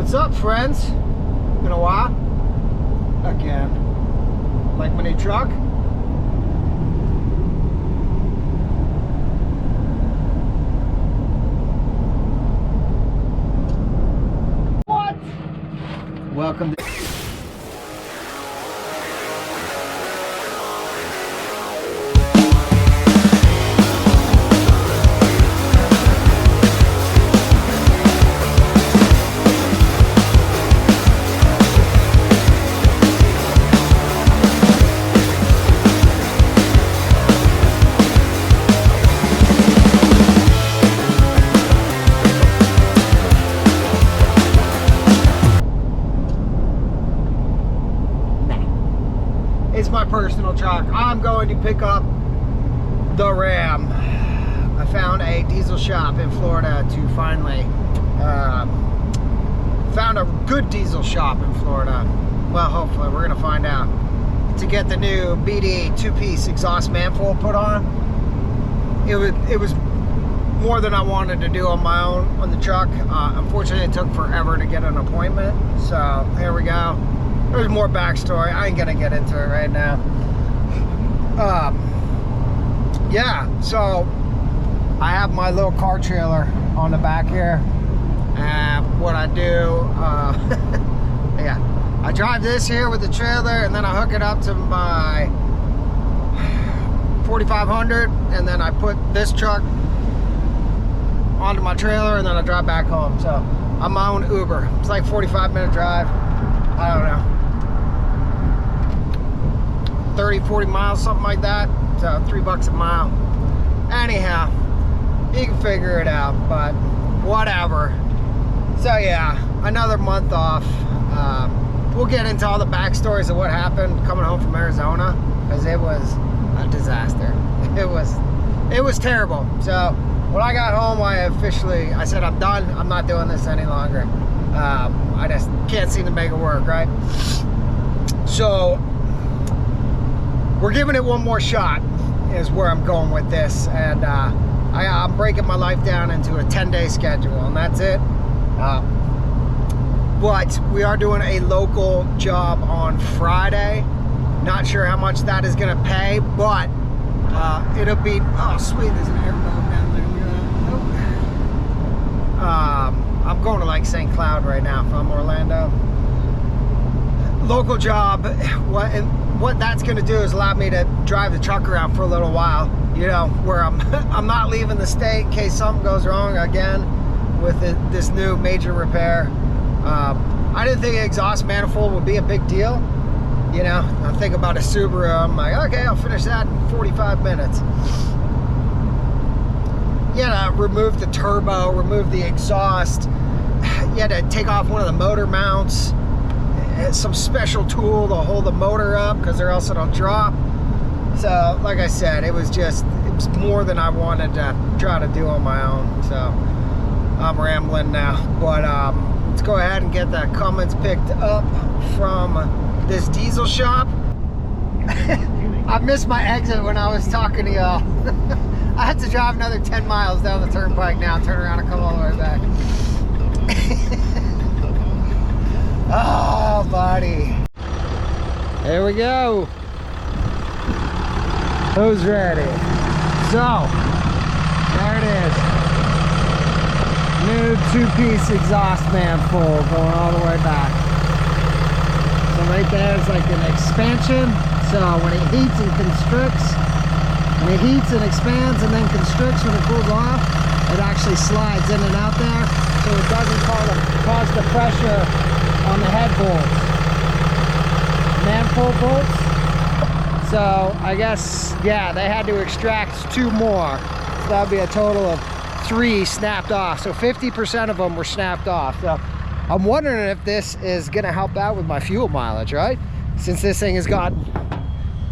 What's up, friends? Been a while. Again. Like my new truck? What? Welcome to... It's my personal truck. I'm going to pick up the Ram. I found a diesel shop in Florida to finally found a good diesel shop in Florida. Well, hopefully we're gonna find out, to get the new BD two-piece exhaust manifold put on. It was more than I wanted to do on my own on the truck. Unfortunately, it took forever to get an appointment. So here we go. There's more backstory. I ain't gonna get into it right now. Yeah, so I have my little car trailer on the back here. And what I do, yeah, I drive this here with the trailer, and then I hook it up to my 4500, and then I put this truck onto my trailer, and then I drive back home. So I'm my own Uber. It's like 45-minute drive. I don't know. 30-40 miles, something like that. So $3 a mile. Anyhow, you can figure it out, but whatever. So yeah, another month off. We'll get into all the backstories of what happened coming home from Arizona, because it was a disaster. It was terrible. So when I got home, I said, I'm done. I'm not doing this any longer. I just can't seem to make it work, right? So we're giving it one more shot, is where I'm going with this. And I'm breaking my life down into a 10-day schedule, and that's it. But we are doing a local job on Friday. Not sure how much that is gonna pay, but it'll be, oh sweet, there's an airboat down there. I'm going to like St. Cloud right now from Orlando. Local job. What that's going to do is allow me to drive the truck around for a little while, you know, where I'm not leaving the state in case something goes wrong again with this new major repair. I didn't think an exhaust manifold would be a big deal. You know, I think about a Subaru, I'm like, okay, I'll finish that in 45 minutes. You know, remove the turbo, remove the exhaust. You had to take off one of the motor mounts. Some special tool to hold the motor up, because or else it'll drop. So like I said, it was more than I wanted to try to do on my own. So I'm rambling now, but let's go ahead and get the comments picked up from this diesel shop. I missed my exit when I was talking to y'all. I had to drive another 10 miles down the turnpike now, turn around and come all the way back. Oh, buddy. Here we go. Who's ready? So, there it is. New two-piece exhaust manifold going all the way back. So right there is like an expansion. So when it heats and constricts, and it heats and expands and then constricts when it cools off, it actually slides in and out there, so it doesn't cause the pressure on the head bolts, manifold bolts. So I guess, yeah, they had to extract 2 more. So that'd be a total of 3 snapped off. So 50% of them were snapped off. So I'm wondering if this is gonna help out with my fuel mileage, right? Since this thing has got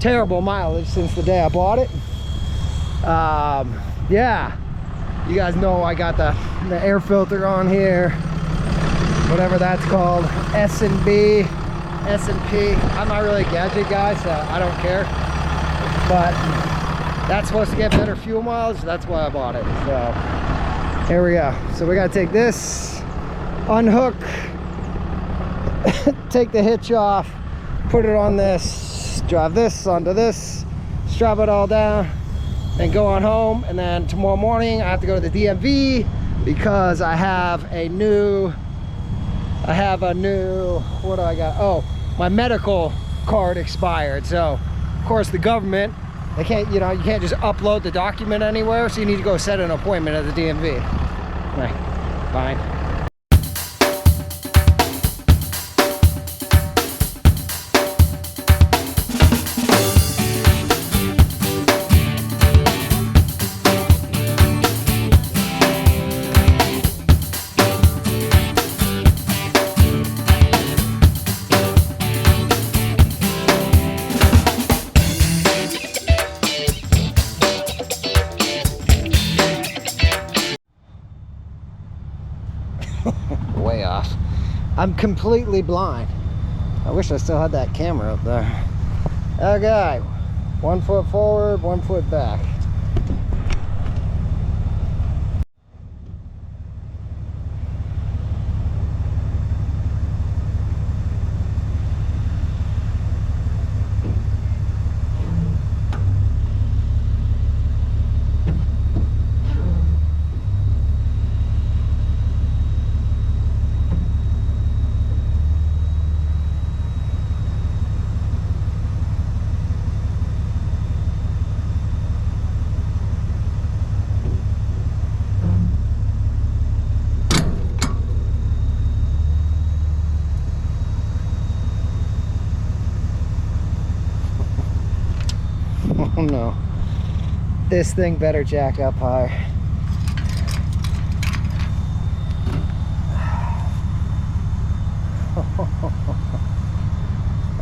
terrible mileage since the day I bought it. Yeah, you guys know I got the air filter on here, whatever that's called, S&P. I'm not really a gadget guy, so I don't care, but that's supposed to get better fuel mileage. That's why I bought it. So here we go. So we got to take this, unhook take the hitch off, put it on this, drive this onto this, strap it all down, and go on home. And then tomorrow morning I have to go to the DMV because I have a new, what do I got? Oh, my medical card expired. So of course the government, they can't, you know, you can't just upload the document anywhere, so you need to go set an appointment at the DMV. Right, fine. Way off. I'm completely blind. I wish I still had that camera up there. Okay, 1 foot forward, 1 foot back. Oh no, this thing better jack up higher.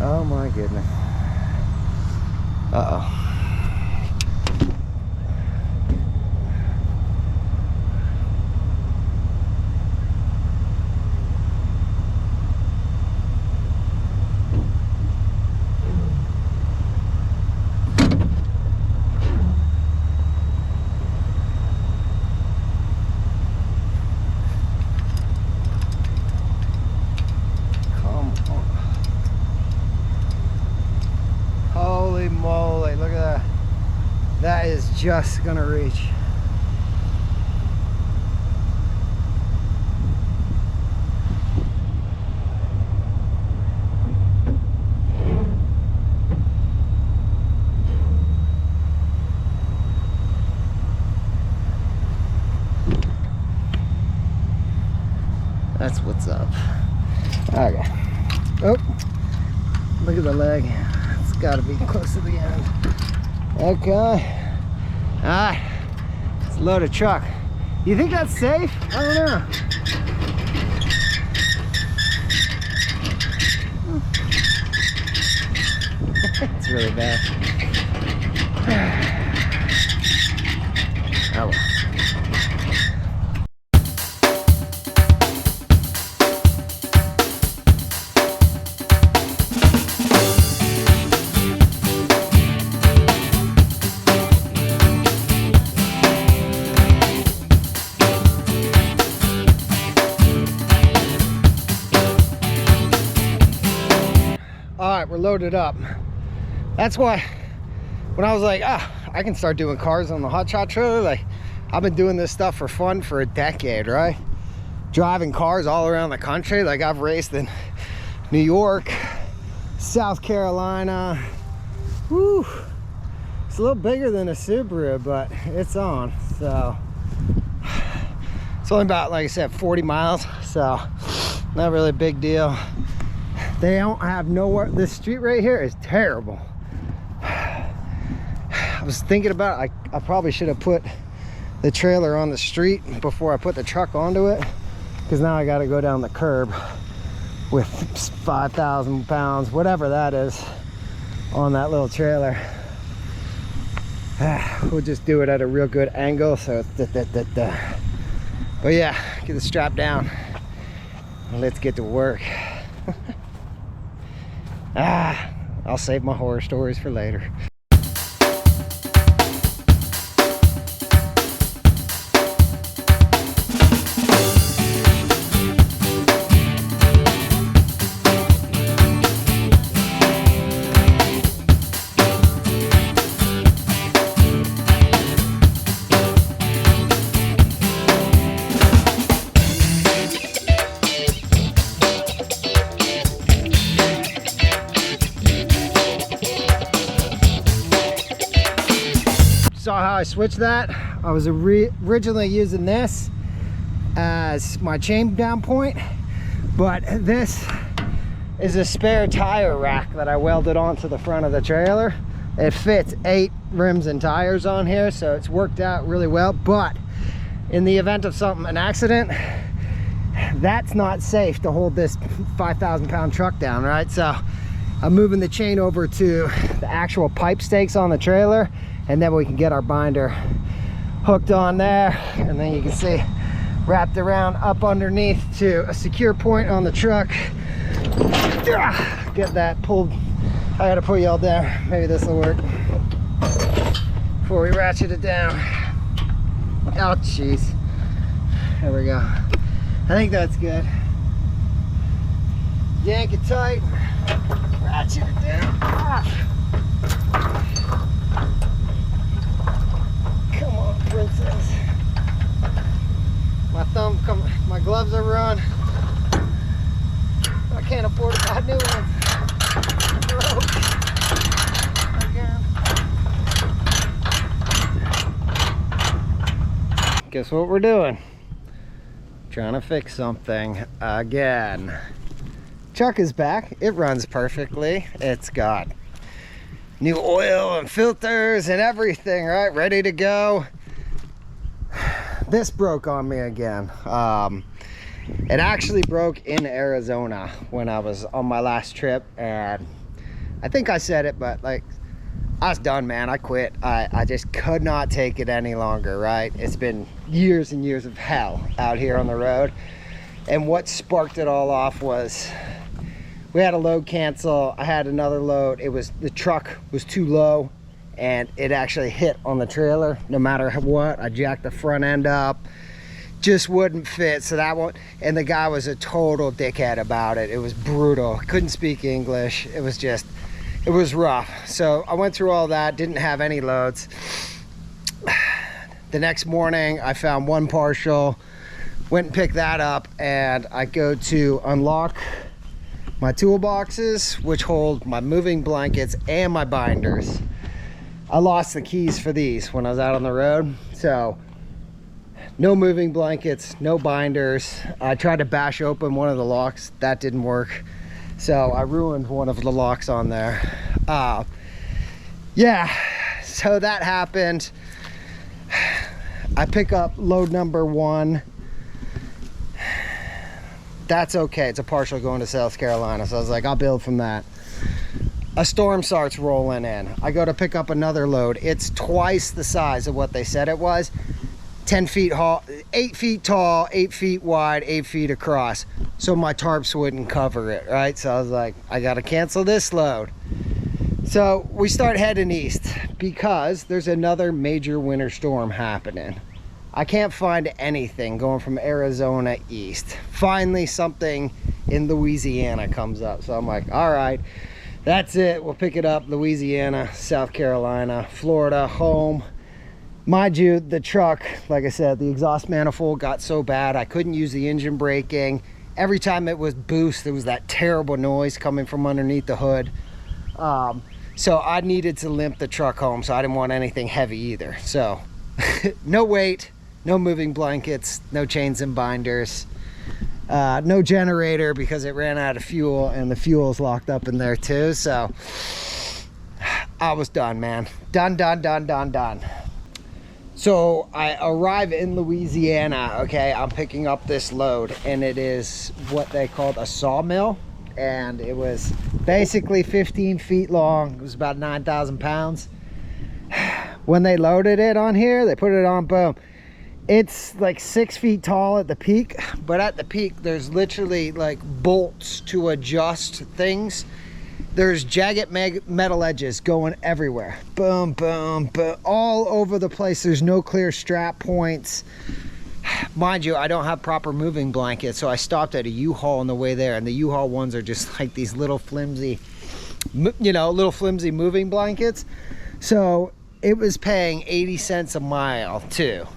Oh my goodness. Uh-oh. Holy moly, look at that. That is just gonna reach. That's what's up. Okay. Oh, look at the leg. It's got to be close to the end. Okay. All right. Let's load a truck. You think that's safe? I don't know. It's really bad. Oh well. All right, we're loaded up. That's why when I was like, I can start doing cars on the hot shot trailer, like I've been doing this stuff for fun for a decade, right? Driving cars all around the country. Like I've raced in New York, South Carolina. Woo. It's a little bigger than a Subaru, but it's on. So it's only about, like I said, 40 miles. So not really a big deal. They don't have nowhere. This street right here is terrible. I was thinking about it. I probably should have put the trailer on the street before I put the truck onto it, because now I got to go down the curb with 5,000 pounds, whatever that is, on that little trailer. We'll just do it at a real good angle, so it's but yeah, get the strap down and let's get to work. I'll save my horror stories for later. I switched that. I was originally using this as my chain down point, but this is a spare tire rack that I welded onto the front of the trailer. It fits 8 rims and tires on here, so it's worked out really well. But in the event of an accident, that's not safe to hold this 5,000 pound truck down, right? So I'm moving the chain over to the actual pipe stakes on the trailer, and then we can get our binder hooked on there, and then you can see wrapped around up underneath to a secure point on the truck. Get that pulled. I gotta pull y'all down. Maybe this will work before we ratchet it down. Oh jeez, there we go. I think that's good. Yank it tight, ratchet it down. Come on, princess. My gloves are run. I can't afford to buy new ones. Broke. Again. Guess what we're doing? Trying to fix something again. Truck is back. It runs perfectly. It's got new oil and filters and everything, right? Ready to go. This broke on me again. It actually broke in Arizona when I was on my last trip, and I think I said it, but like, I was done, man. I quit. I just could not take it any longer, right? It's been years and years of hell out here on the road, and what sparked it all off was we had a load cancel. I had another load. The truck was too low, and it actually hit on the trailer. No matter what, I jacked the front end up, just wouldn't fit. So that one, and the guy was a total dickhead about it. It was brutal. Couldn't speak English. It was rough. So I went through all that, didn't have any loads. The next morning I found one partial, went and picked that up, and I go to unlock my toolboxes, which hold my moving blankets and my binders. I lost the keys for these when I was out on the road, so no moving blankets, no binders. I tried to bash open one of the locks. That didn't work. So I ruined one of the locks on there. Yeah, so that happened. I pick up load number 1. That's okay. It's a partial going to South Carolina. So I was like, I'll build from that. A storm starts rolling in. I go to pick up another load. It's twice the size of what they said it was. 10 feet tall, 8 feet tall, 8 feet wide, 8 feet across. So my tarps wouldn't cover it, right? So I was like, I gotta cancel this load. So we start heading east because there's another major winter storm happening. I can't find anything going from Arizona east. Finally, something in Louisiana comes up. So I'm like, all right, that's it. We'll pick it up. Louisiana, South Carolina, Florida, home. Mind you, the truck, like I said, the exhaust manifold got so bad I couldn't use the engine braking. Every time it was boost, there was that terrible noise coming from underneath the hood. So I needed to limp the truck home, so I didn't want anything heavy either. So no weight, no moving blankets, no chains and binders, no generator because it ran out of fuel, and the fuel's locked up in there too. So I was done, man. Done. So I arrive in Louisiana, okay, I'm picking up this load, and it is what they called a sawmill, and it was basically 15 feet long. It was about 9,000 pounds. When they loaded it on here, they put it on, boom. It's like 6 feet tall at the peak, but at the peak, there's literally like bolts to adjust things. There's jagged metal edges going everywhere. Boom, boom, boom, all over the place. There's no clear strap points. Mind you, I don't have proper moving blankets, so I stopped at a U-Haul on the way there, and the U-Haul ones are just like these little flimsy, little flimsy moving blankets. So it was paying 80 cents a mile too.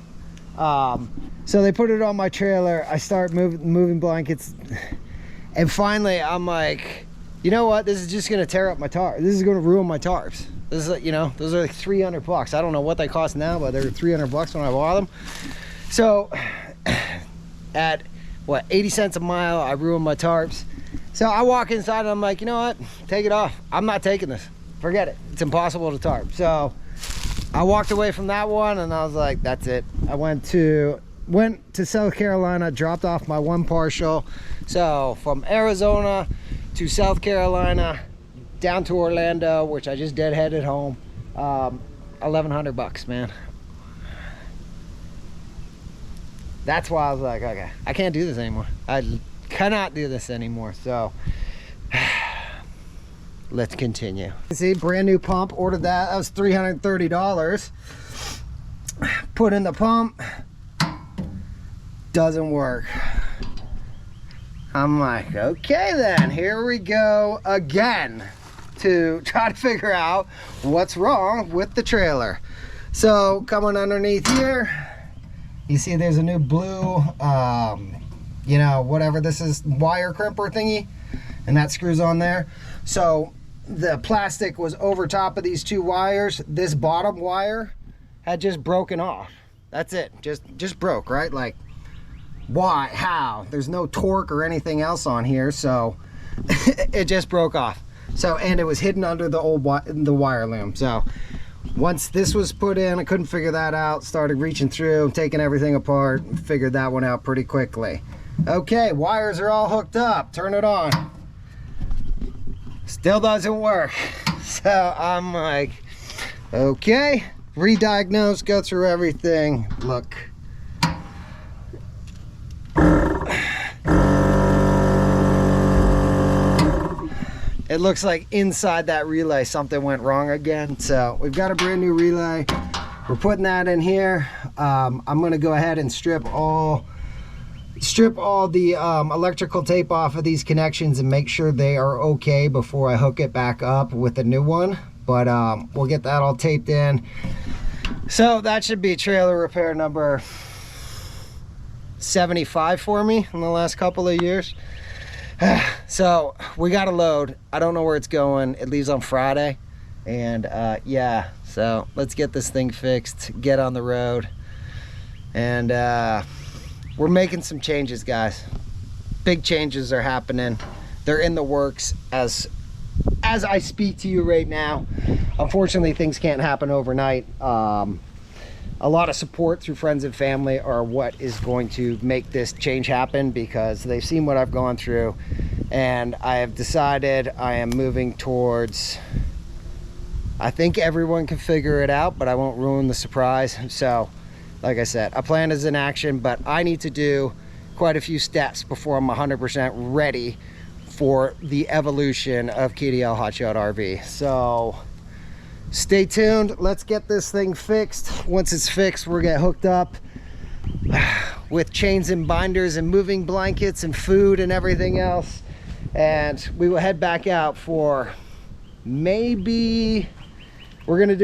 So they put it on my trailer. I start moving blankets, and finally I'm like, you know what, this is just gonna tear up my tarp. This is gonna ruin my tarps. This is, you know, those are like 300 bucks. I don't know what they cost now, but they're 300 bucks when I bought them. So at what, 80 cents a mile, I ruined my tarps. So I walk inside and I'm like, you know what, take it off. I'm not taking this, forget it. It's impossible to tarp. So I walked away from that one and I was like, that's it. I went to South Carolina, dropped off my one partial. So from Arizona to South Carolina, down to Orlando, which I just deadheaded home. 1,100 bucks, man. That's why I was like, okay, I can't do this anymore. I cannot do this anymore. So let's continue. See, brand new pump, ordered that. That was $330. Put in the pump, doesn't work. I'm like, okay then, here we go again to try to figure out what's wrong with the trailer. So coming underneath here, you see there's a new blue, you know, whatever this is, wire crimper thingy, and that screws on there. So the plastic was over top of these two wires. This bottom wire had just broken off. That's it, just broke, right? Like, why, how? There's no torque or anything else on here, so it just broke off. So, and it was hidden under the old the wire loom. So once this was put in, I couldn't figure that out. Started reaching through, taking everything apart, figured that one out pretty quickly. Okay, wires are all hooked up. Turn it on. Still doesn't work. So I'm like, okay, re-diagnose, go through everything. Look. It looks like inside that relay something went wrong again. So we've got a brand new relay. We're putting that in here. I'm gonna go ahead and strip all the electrical tape off of these connections and make sure they are okay before I hook it back up with a new one. But we'll get that all taped in. So that should be trailer repair number 75 for me in the last couple of years. So we got a load. I don't know where it's going. It leaves on Friday, and yeah, so let's get this thing fixed, get on the road, and we're making some changes, guys. Big changes are happening. They're in the works as I speak to you right now. Unfortunately, things can't happen overnight. A lot of support through friends and family are what is going to make this change happen, because they've seen what I've gone through, and I have decided I am moving towards, I think everyone can figure it out, but I won't ruin the surprise. So like I said, a plan is in action, but I need to do quite a few steps before I'm 100% ready for the evolution of KDL Hot Shot RV. So stay tuned. Let's get this thing fixed. Once it's fixed, we'll get hooked up with chains and binders and moving blankets and food and everything else, and we will head back out for, maybe we're gonna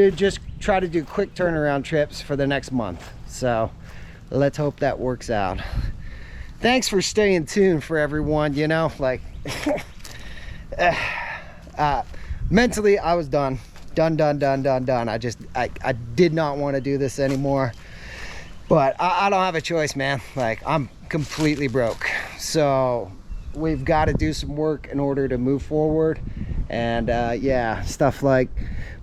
try to do quick turnaround trips for the next month. So let's hope that works out. Thanks for staying tuned, for everyone. You know, like mentally I was done. I did not want to do this anymore, but I don't have a choice, man. Like, I'm completely broke, so we've got to do some work in order to move forward. And yeah, stuff like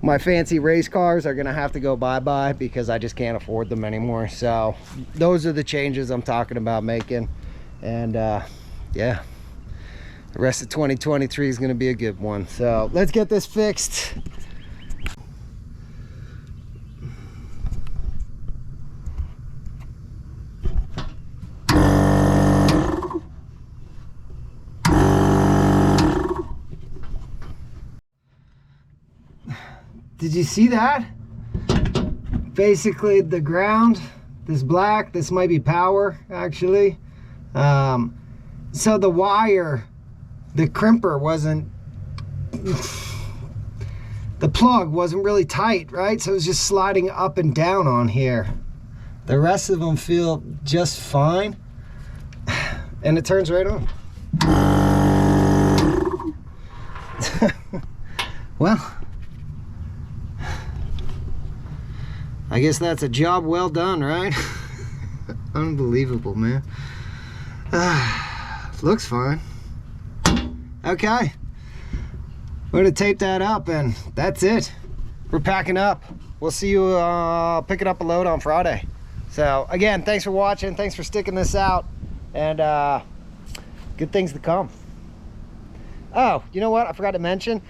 my fancy race cars are gonna have to go bye-bye, because I just can't afford them anymore. So those are the changes I'm talking about making. And yeah, the rest of 2023 is gonna be a good one. So let's get this fixed. Did you see that? Basically the ground, this black, this might be power actually. So the wire, the crimper wasn't, the plug wasn't really tight, right? So it was just sliding up and down on here. The rest of them feel just fine. And it turns right on. Well, I guess that's a job well done, right? Unbelievable, man. Looks fine. Okay. We're gonna tape that up, and that's it. We're packing up. We'll see you picking up a load on Friday. So again, thanks for watching. Thanks for sticking this out, and good things to come. Oh, you know what? I forgot to mention.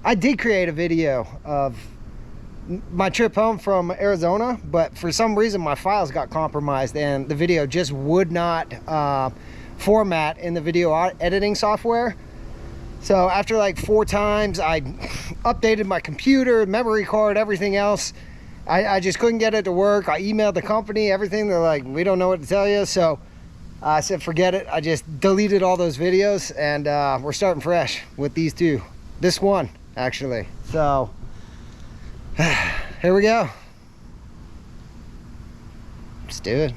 I did create a video of my trip home from Arizona, but for some reason my files got compromised and the video just would not format in the video editing software. So after like 4 times, I updated my computer, memory card, everything else. I just couldn't get it to work. I emailed the company, everything. They're like, we don't know what to tell you. So I said, forget it. I just deleted all those videos, and we're starting fresh with these 2. This one, actually. So here we go. Let's do it.